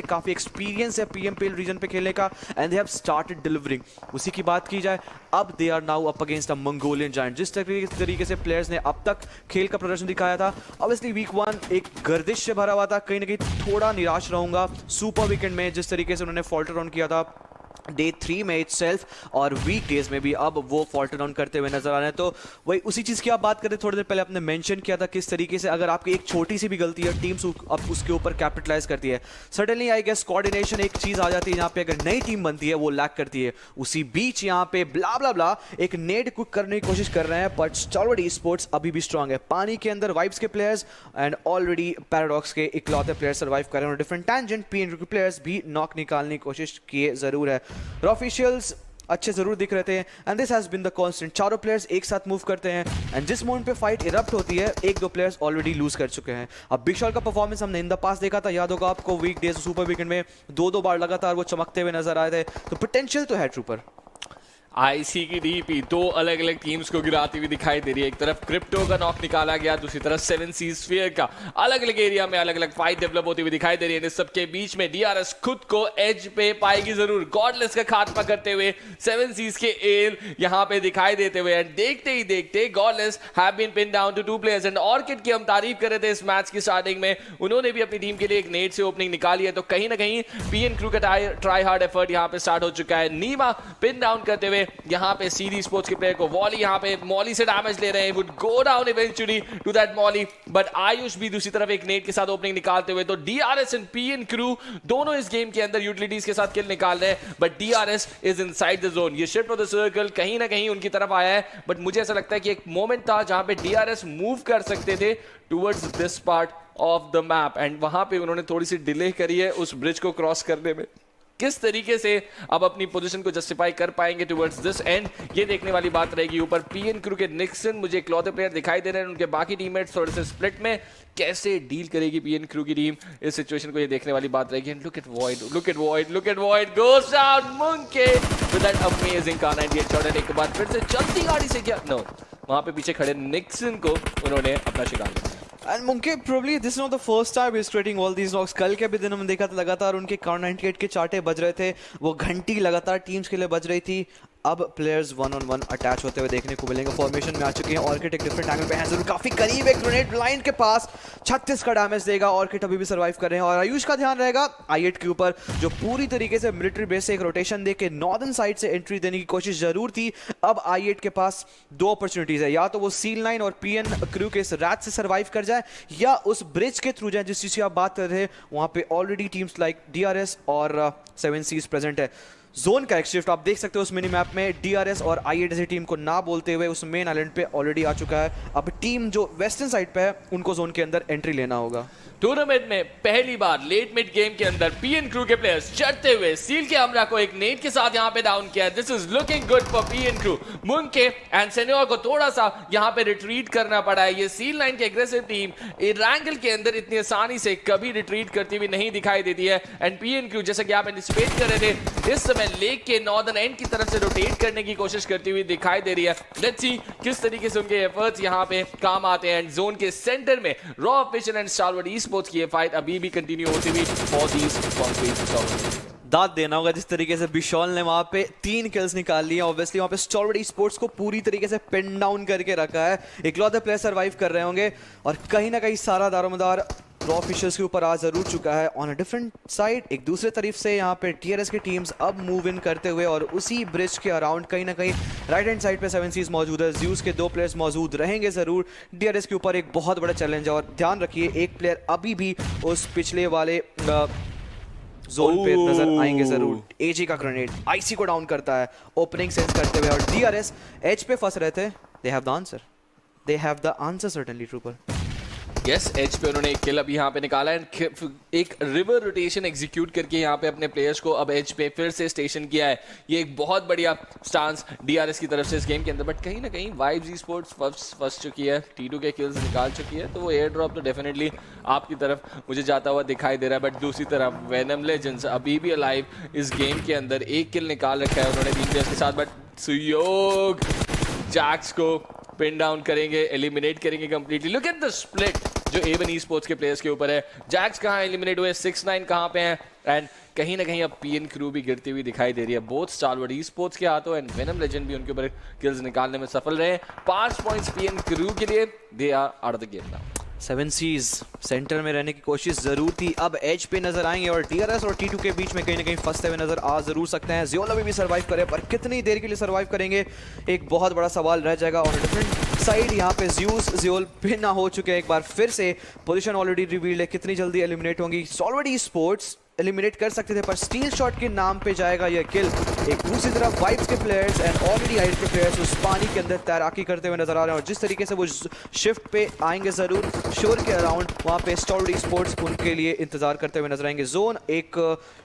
काफी एक्सपीरियंस है PMPL reason पे खेलने का and they have started delivering. उसी की बात की जाए, अब they are now up against a Mongolian giant. जिस तरीके से प्लेयर्स ने अब तक खेल का प्रदर्शन दिखाया था, ऑब्वियसली वीक 1 एक गर्दिश से भरा हुआ था, कहीं ना कहीं थोड़ा निराश रहूंगा सुपर वीकेंड में जिस तरीके से उन्होंने फॉल्टर ऑन किया था डे 3 में इटसेल्फ, और वीक डेज में भी अब वो फॉल्टर डाउन करते हुए नजर आ रहे हैं। तो वही उसी चीज़ की आप बात करें, थोड़ी देर पहले आपने मेंशन किया था किस तरीके से अगर आपकी एक छोटी सी भी गलती है टीम्स अब उसके ऊपर कैपिटलाइज करती है। सडनली आई गेस कोऑर्डिनेशन एक चीज़ आ जाती है यहाँ पे, अगर नई टीम बनती है वो लैक करती है। उसी बीच यहाँ पे ब्ला ब्ला ब्ला एक नेड कुक करने की कोशिश कर रहे हैं, बट स्टारवर्ड ई-स्पोर्ट्स अभी भी स्ट्रांग है। पानी के अंदर वाइब्स के प्लेयर्स एंड ऑलरेडी पैराडॉक्स के इकलौते प्लेयर्स सर्वाइव कर रहे हैं। डिफरेंट टैंजेंट पीएनक्रू के प्लेयर्स भी नॉक निकालने की कोशिश किए जरूर है। ऑफिशियल्स अच्छे जरूर दिख रहे थे and this has been the constant. चारों प्लेयर्स एक साथ मूव करते हैं एंड जिस मोमेंट पे फाइट इरप्ट होती है, एक दो प्लेयर्स ऑलरेडी लूज कर चुके हैं। अब बिग शॉट का परफॉर्मेंस हमने इन द पास देखा था, याद होगा आपको वीक डेज सुपर वीकेंड में दो बार लगातार वो चमकते हुए नजर आए थे, तो पोटेंशियल तो है ट्रूपर। आईसी की डीपी दो अलग अलग टीम्स को गिराती हुई दिखाई दे रही है। एक तरफ क्रिप्टो का नॉक निकाला गया, दूसरी तरफ 7 सीज स्फीयर का अलग अलग एरिया में अलग अलग फाइट डेवलप होती हुई दिखाई दे रही है। इस सबके बीच में डीआरएस खुद को एज पे पाएगी जरूर, गॉडलेस का खात्मा करते हुए 7 सीज के एल यहां पे दिखाई देते हुए। एंड देखते ही देखते Godless have been pin down to 2 players. And Orchid की हम तारीफ कर रहे थे इस मैच की स्टार्टिंग में, उन्होंने भी अपनी टीम के लिए एक नेट से ओपनिंग निकाली है, तो कहीं ना कहीं पीएनक्रू का ट्राई हार्ड एफर्ट यहां पे स्टार्ट हो चुका है। नीमा पिन डाउन करते हुए यहां पे सीधी स्पोर्ट्स के प्लेयर को, वॉली यहां पे मॉली से डैमेज ले रहे हैं, would go down eventually to that molly, but Ayush भी दूसरी तरफ एक नेट के साथ ओपनिंग निकालते हुए। तो डीआरएस एंड पीएनक्रू दोनों इस गेम के अंदर यूटिलिटीज के साथ किल निकाल रहे हैं, but DRS is inside the zone. ये शिफ्ट ऑफ द सर्कल कहीं ना कहीं उनकी तरफ आया है, बट मुझे ऐसा लगता है कि एक मोमेंट था जहां पे डीआरएस मूव कर सकते थे towards this part of the map, and वहां पे उन्होंने थोड़ी सी डिले करी है उस ब्रिज को क्रॉस करने में। किस तरीके से अब अपनी पोजीशन को जस्टिफाई कर पाएंगे टुवर्ड्स दिस एंड, ये देखने वाली बात रहेगी। ऊपर पीएनक्रू के निक्सन मुझे इकलौते प्लेयर दिखाई दे रहे हैं, उनके बाकी टीममेट्स थोड़े से स्प्लिट में, कैसे डील करेगी पीएनक्रू की टीम इस सिचुएशन को, ये देखने वाली बात रहेगी। And look at Void, look at Void, look at Void goes down Munke with that amazing Kar98 shot. And एक बार फिर से चलती गाड़ी से क्या नो, वहां पे पीछे खड़े निक्सन को उन्होंने अपना शिकार लिया। And Munke, probably this is not the first time he's creating all these knocks. कल के भी दिन हमने देखा था लगातार उनके Kar98 के चाटे बज रहे थे, वो घंटी लगातार टीम्स के लिए बज रही थी। अब प्लेयर्स 1-on-1 अटैच होते हुए देखने को मिलेंगे, फॉर्मेशन में आ चुके हैं। ऑर्किड एक डिफरेंट एंगल पे है, जरूर काफी करीब है ग्रेनेड ब्लाइंड के पास, 36 का डैमेज देगा। ऑर्किड अभी भी सर्वाइव कर रहे हैं और आयुष का ध्यान रहेगा i8 के ऊपर, जो पूरी तरीके से मिलिट्री बेस से एक रोटेशन देके नॉर्दर्न साइड से एंट्री देने की कोशिश जरूर थी। अब i8 के पास दो अपॉर्चुनिटीज है, या तो वो सील9 और पीएनक्रू के इस रैट से सर्वाइव कर जाए, या उस ब्रिज के थ्रू जाए जिस चीज की आप बात कर रहे हैं। वहां पे ऑलरेडी टीम्स लाइक डीआरएस और 7 सीज प्रेजेंट है। जोन का एक शिफ्ट आप देख सकते हो उस मिनी मैप में, डीआरएस और i8 जैसी टीम को ना बोलते हुए उस मेन आइलैंड पे ऑलरेडी आ चुका है। अब टीम जो वेस्टर्न साइड पे है उनको जोन के अंदर एंट्री लेना होगा। टूर्नामेंट में पहली बार लेट मिड गेम के अंदर पीएनक्रू के प्लेयर्स चढ़ते हुए सील के हमरा को एक नेट के साथ यहां पे डाउन किया। This is looking good for PN Crew. Munke and सेन्योर को थोड़ा सा यहां पे रिट्रीट करना पड़ा है। ये सील9 की एग्रेसिव टीम रैंगल के अंदर इतनी आसानी से कभी रिट्रीट करती हुई नहीं दिखाई देती है। एंड पीएनक्रू जैसा कि आप एंटिसिपेट कर रहे थे, इस समय लेक के नॉर्दर्न एंड की तरफ से रोटेट करने की कोशिश करती हुई दिखाई दे रही है। लेट्स सी किस तरीके से उनके एफर्ट्स यहां पे काम आते हैं। एंड जोन के सेंटर में रॉ फिशन एंड स्टारवर्ड ई-स्पोर्ट्स की फाइट अभी भी कंटिन्यू होती हुई फॉर दीस कॉन्फ्लिक्ट्स। दाद देना होगा जिस तरीके से बिशॉल ने वहां पे 3 किल्स निकाल लिए। ऑब्वियसली वहां पे स्टारवर्ड ई-स्पोर्ट्स को पूरी तरीके से पिन डाउन करके रखा है, इकलौते प्लेयर सर्वाइव कर रहे होंगे और कहीं ना कहीं सारा दारोमदार रॉ ऑफिशियल्स के ऊपर आ जरूर चुका है। ऑन अ डिफरेंट साइड एक दूसरे तरफ से यहाँ पे टीआरएस की टीम्स अब मूव इन करते हुए और उसी ब्रिज के अराउंड कहीं ना कहीं राइट हैंड साइड पे 7 सीज मौजूद है, ज्यूस के 2 प्लेयर्स मौजूद रहेंगे जरूर। डीआरएस के ऊपर एक बहुत बड़ा चैलेंज है और ध्यान रखिए एक प्लेयर अभी भी उस पिछले वाले जोन पे नजर आएंगे जरूर। एजी का ग्रेनेड आईसी को डाउन करता है ओपनिंग सेंस करते हुए और डीआरएस एज पे फंस रहे थे। They have the answer, they have the answer certainly trooper. Yes, edge पे उन्होंने एक किल अभी यहाँ पे निकाला है, एक रिवर रोटेशन एग्जीक्यूट करके यहाँ पे अपने प्लेयर्स को अब एज पे फिर से स्टेशन किया है। ये एक बहुत बढ़िया स्टांस डीआरएस की तरफ से इस गेम के अंदर, बट कहीं ना कहीं वाइब्स ई-स्पोर्ट्स फंस चुकी है, T2 के किल्स निकाल चुकी है, तो वो एयर ड्रॉप तो डेफिनेटली आपकी तरफ मुझे जाता हुआ दिखाई दे रहा है। बट दूसरी तरफ वेनम लेजेंड्स अभी भी अलाइव इस गेम के अंदर, एक किल निकाल रखा है उन्होंने 3 प्लेयर्स के साथ, बट सुयोग जैक्स को पिन डाउन करेंगे, एलिमिनेट करेंगे completely. Look at the split जो A1 स्पोर्ट्स के प्लेयर्स के ऊपर है। जैक्स कहाँ एलिमिनेट हुए, 6ix9ine कहाँ पे हैं, एंड कहीं ना कहीं अब पीएन क्रू भी गिरती हुई दिखाई दे रही है बोथ स्टारवर्ड स्पोर्ट्स के हाथों, एंड वेनम लेजेंड भी उनके ऊपर किल्स निकालने में सफल रहे। 5 पॉइंट्स पीएन क्रू के लिए, they are out of the game now. 7 seas centre में रहने की कोशिश जरूर थी, अब एज पे नजर आएंगे और DRS और T2 के बीच में कहीं ना कहीं फंसते हुए नजर आ जरूर सकते हैं। ज़ियोल अभी भी सर्वाइव करे, पर कितनी देर के लिए सर्वाइव करेंगे एक बहुत बड़ा सवाल रह जाएगा। और डिफरेंट साइड यहाँ पे ज़ियोल पिन ना हो चुके हैं एक बार फिर से, पोजीशन ऑलरेडी रिवील्ड है, कितनी जल्दी एलिमिनेट होंगी। स्टारवर्ड स्पोर्ट्स एलिमिनेट कर सकते थे, पर स्टील शॉट के नाम पे जाएगा यह किल। एक दूसरी तरफ वाइब्स के प्लेयर्स एंड ऑलरेडी आइड के प्लेयर्स उस पानी के अंदर तैराकी करते हुए नजर आ रहे हैं, और जिस तरीके से वो शिफ्ट पे आएंगे जरूर शोर के अराउंड, वहाँ पे स्टारवर्ड स्पोर्ट्स उनके लिए इंतजार करते हुए नजर आएंगे। जोन एक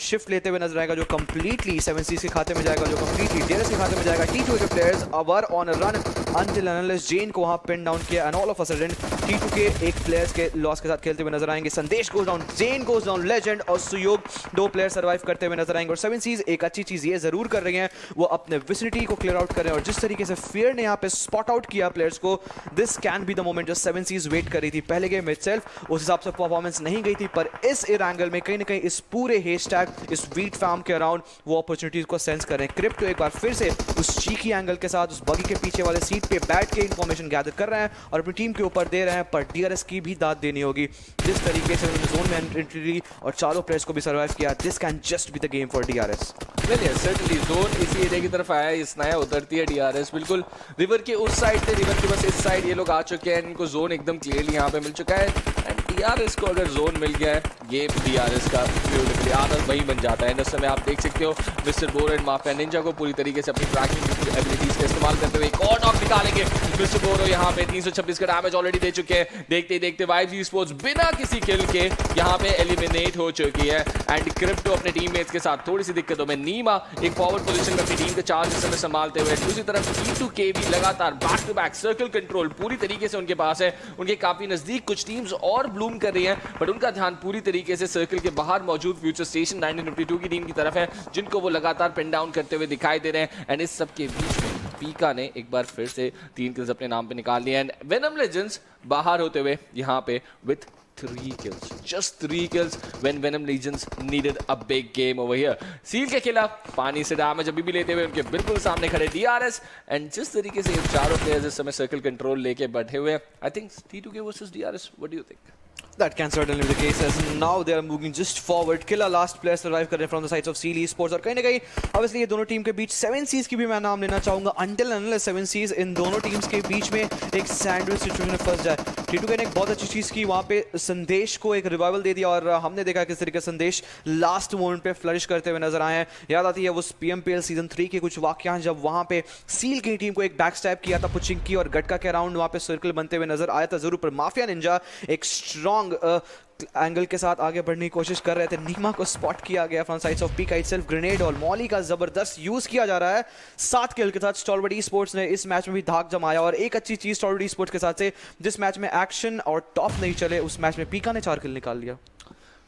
शिफ्ट लेते हुए नजर आएगा जो कंप्लीटली 7 सीज के खाते में जाएगा, जो कंप्लीटली DRS के खाते में जाएगा। T2 के players are on a run until unless जेन को वहाँ पिन डाउन किया, and all of a sudden T2 के एक प्लेयर्स के लॉस के साथ खेलते हुए नजर आएंगे। संदेश गोज डाउन, जेन गोज डाउन, लेजेंड और सुयोग 2 प्लेयर सर्वाइव करते हुए नजर आएंगे। और 7 सीज एक अच्छी चीज ये जरूर कर रही हैं, वो अपने विसिनिटी को क्लियर आउट कर रहे हैं, और जिस तरीके से फियर ने यहाँ पे स्पॉट आउट किया प्लेयर्स को, this can be the moment जो 7 सीज वेट कर रही थी। पहले गेम में इटसेल्फ उस हिसाब से परफॉर्मेंस नहीं गई थी, पर इस एंगल में कहीं ना कहीं इस पूरे हेशटैग इस वीट फार्म के अराउंड वो अपॉर्चुनिटीज को सेंस कर रहे हैं। क्रिप्टो एक बार फिर से उस चीकी एंगल के साथ उस बगी के पीछे वाले सीट पे बैठ के इंफॉर्मेशन गैदर कर रहे हैं और अपनी टीम के ऊपर दे रहे हैं, पर DRS की भी दाद देनी होगी। जिस तरीके से उन्होंने जोन में एंट्री ली और चारों प्लेयर्स को भी सर्वाइव किया, this can just be the game for DRS। Well yes, certainly zone इसी एरिया की तरफ आया है, स्नाया उतरती है DRS बिल्कुल रिवर के उस साइड से, रिवर के बस इस साइड ये लोग आ चुके हैं, इनको जोन एकदम क्लियरली यहाँ पे मिल चुका है, एंड DRS को अगर जोन मिल गया है, गेम DRS का ब्यूटीफुली आदत वही बन जाता है। इस समय आप देख सकते हो mister bore and mafia Ninja को पूरी तरीके से अपनी ट्रैकिंग एबिलिटीज का इस्तेमाल करते हुए एक और नॉक निकालेंगे। मिस्टर बोरो यहाँ पे 326 का डैमेज ऑलरेडी दे चुके हैं। देखते ही देखते वाइब्स स्पोर्ट्स बिना किसी किल के यहाँ पे एलिमिनेट हो चुकी है, एंड क्रिप्टो अपने टीममेट्स के साथ थोड़ी सी दिक्कतों में, नीमा एक फॉरवर्ड पोजीशन में अपनी टीम का चार्ज इस समय संभालते हुए, दूसरी तरफ T2K भी लगातार back to back circle control पूरी तरीके से उनके पास है, उनके काफी नजदीक कुछ टीम्स और ब्लूम कर रही हैं, बट उनका ध्यान पूरी तरीके से सर्कल के बाहर मौजूद फ्यूचर स्टेशन 1952 की टीम की तरफ है, जिनको वो लगातार पिन डाउन करते हुए दिखाई दे रहे हैं। एंड इस सब के बीच में पीका ने एक बार फिर से 3 किल्स अपने नाम पे निकाल लिए, एंड वेनम लेजेंड्स बाहर होते हुए यहाँ पे with 3 kills, just 3 kills when Venom Legions needed a big game over here. Seal के खिलाफ पानी से डैमेज अभी भी लेते हुए उनके बिल्कुल सामने खड़े DRS, एंड जिस तरीके से ये चारों प्लेयर्स इस समय सर्कल कंट्रोल लेके बैठे हुए हैं, I think T2K versus DRS, what do you think? That can certainly be the case, as now they are moving just forward. Killer last player survive कर रहे हैं from the sides of Seal Esports, और कहीं ना कहीं obviously ये दोनों team के बीच 7 Seas की भी मैं नाम लेना चाहूंगा। Until unless 7 Seas इन दोनों टीम्स के बीच में एक सैंडविच सिचुएशन में फंस जाए। T2K ने एक बहुत अच्छी चीज़ की, वहाँ पे संदेश को एक रिवाइवल दे दिया, और हमने देखा किस तरीके से संदेश लास्ट मोमेंट पे फ्लरिश करते हुए नजर आए हैं। याद आती है वो PMPL सीजन 3 के कुछ वाक़या जब वहाँ पे सील की टीम को एक बैक स्टैप किया था पुचिंकी और गटका के अराउंड, वहाँ पे सर्कल बनते हुए नजर आया था जरूर, पर माफिया निंजा एक स्ट्रॉन्ग एंगल के साथ आगे बढ़ने की कोशिश कर रहे थे। नीमा को स्पॉट किया गया फ्रॉम साइड्स ऑफ पीका इटसेल्फ, ग्रेनेड और मॉली का जबरदस्त यूज किया जा रहा है। 7 किल के साथ स्टारवर्ड स्पोर्ट्स ने इस मैच में भी धाक जमाया, और एक अच्छी चीज स्टारवर्ड स्पोर्ट्स के साथ से जिस मैच में एक्शन और टॉप नहीं चले, उस मैच में पीका ने 4 किल निकाल लिया।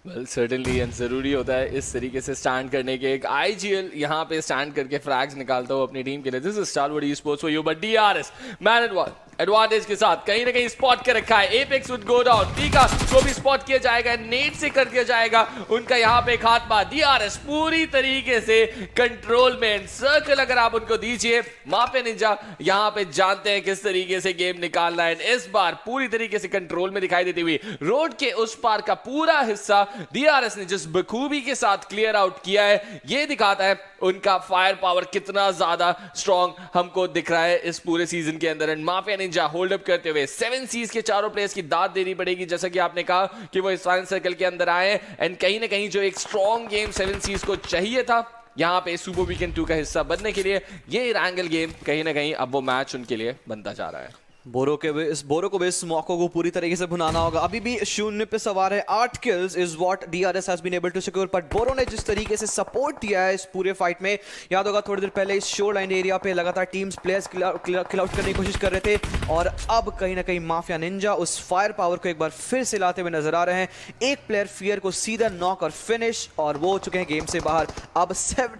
वेल सर्टेनली, एंड जरूरी होता है इस तरीके से स्टैंड करने के, एक IGL यहाँ पे स्टैंड करके फ्रैग्स निकालता हो अपनी टीम के लिए। This is Stalwart sports for you, but DRS man advantage के साथ कहीं ना कहीं स्पॉट कर रखा है। एपेक्स वुड गो डाउन, पीका को भी स्पॉट किया जाएगा, नेट से कर दिया जाएगा उनका यहाँ पे एक हाथ बार। DRS पूरी तरीके से कंट्रोल में, सर्कल अगर आप उनको दीजिए, माफिया निंजा यहाँ पे जानते हैं किस तरीके से गेम निकालना है। इस बार पूरी तरीके से कंट्रोल में दिखाई देती हुई रोड के उस पार का पूरा हिस्सा DRS ने जिस बखूबी के साथ क्लियर आउट किया है, ये दिखाता है उनका फायर पावर कितना ज्यादा स्ट्रॉन्ग हमको दिख रहा है इस पूरे सीजन के अंदर। And mafia Ninja hold up करते हुए 7 सीज के चारों प्लेयर्स की दाद देनी पड़ेगी, जैसा कि आपने कहा कि वो इस फाइनल सर्कल के अंदर आए, एंड कहीं ना कहीं जो एक स्ट्रॉन्ग गेम 7 सीज को चाहिए था यहाँ पे सुपर वीकेंड 2 का हिस्सा बनने के लिए, ये रैंगल गेम कहीं ना कहीं अब वो मैच उनके लिए बनता जा रहा है। बोरो को भी इस मौकों को पूरी तरीके से भुनाना होगा। अभी भी शून्य पे सवार है। 8 kills is what DRS has been able to secure, but बोरो ने जिस तरीके से सपोर्ट दिया है इस पूरे फाइट में, याद होगा थोड़ी देर पहले इस शोर लाइन एरिया पे लगातार टीम्स प्लेयर्स किल आउट करने की कोशिश कर रहे थे, और अब कहीं ना कहीं माफिया निंजा उस फायर पावर को एक बार फिर से लाते हुए नजर आ रहे हैं। एक प्लेयर फियर को सीधा नॉक और फिनिश, और वो हो चुके हैं गेम से बाहर। अब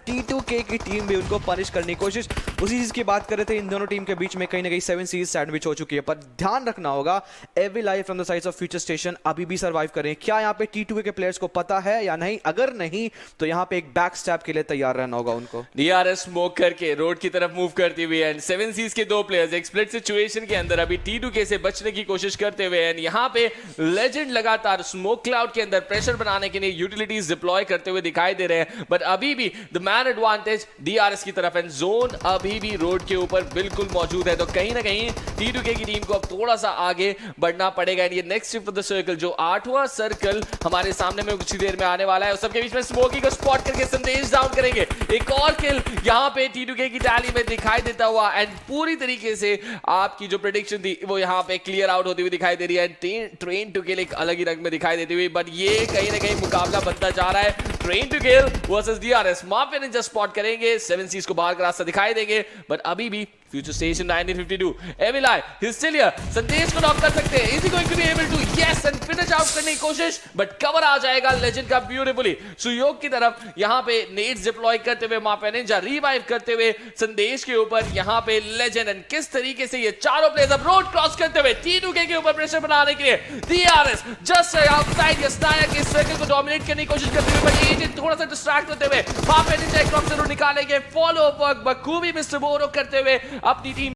T2K की टीम भी उनको पनिश करने की कोशिश, उसी चीज की बात कर रहे थे। इन दोनों टीम के बीच में कहीं ना कहीं 7 सीज सैंडविच हो हो चुकी है, पर ध्यान रखना होगा evil eye from the sides of future station अभी भी सर्वाइव करें। क्या यहाँ पे T2 के प्लेयर्स को पता है या नहीं? अगर नहीं तो यहाँ पे एक बैक स्टैप के लिए तैयार रहना होगा उनको। DRS स्मोक करके रोड की तरफ मूव करती हुई एंड 7 सीज के 2 प्लेयर्स एक स्प्लिट सिचुएशन के अंदर अभी T2K से बचने की कोशिश करते हुए एंड यहाँ पे लेजेंड लगातार स्मोक क्लाउड के अंदर प्रेशर बनाने के लिए यूटिलिटीज डिप्लॉय करते हुए दिखाई दे रहे हैं, बट अभी भी द मैन एडवांटेज DRS की तरफ एंड जोन अभी भी रोड के ऊपर बिल्कुल मौजूद है। तो कहीं ना कहीं T2K की टीम को अब थोड़ा सा आगे बढ़ना पड़ेगा। ये next shift of the circle, जो 8वां सर्कल हमारे सामने में कुछ ही देर में आने वाला है, उस सबके बीच में स्मोकी को स्पॉट करके संदेश डाउन करेंगे। एक और किल यहां पे T2K की टैली में दिखाई देता हुआ एंड पूरी तरीके से आपकी जो प्रेडिक्शन थी वो यहां पे क्लियर आउट होती हुई दिखाई दे रही है। ट्रेन टू किल एक अलग ही रंग में दिखाई देती हुई, बट ये कहीं ना कहीं मुकाबला बनता जा रहा है। Train to kill versus DRS। Mafia ninja spot करेंगे, 7 सीज को बाहर का रास्ता दिखाई देंगे, बट अभी भी फ्यूचर स्टेशन 1952 एविल आई हिस्टेलिया संदेश को नॉक कर सकते हैं। Is he going to be able to yes and finish out करने की कोशिश, बट कवर आ जाएगा लेजेंड का ब्यूटीफुली। सुयोग की तरफ यहां पे नेट्स डिप्लॉय करते हुए माफिया निंजा रिवाइव करते हुए संदेश के ऊपर यहां पे लेजेंड एंड किस तरीके से ये चारों प्लेयर्स अब रोड क्रॉस करते हुए T2K के ऊपर प्रेशर बनाने के लिए DRS जस्ट आउटसाइड यस्ताया के सर्कल को डोमिनेट करने की कोशिश करते हुए, बट एजेंट थोड़ा सा डिस्ट्रैक्ट होते हुए माफिया निंजा एक क्रॉस जरूर निकालेंगे। फॉलो अप वर्क बखूबी मिस्टर बोरो करते हुए अपनी टीम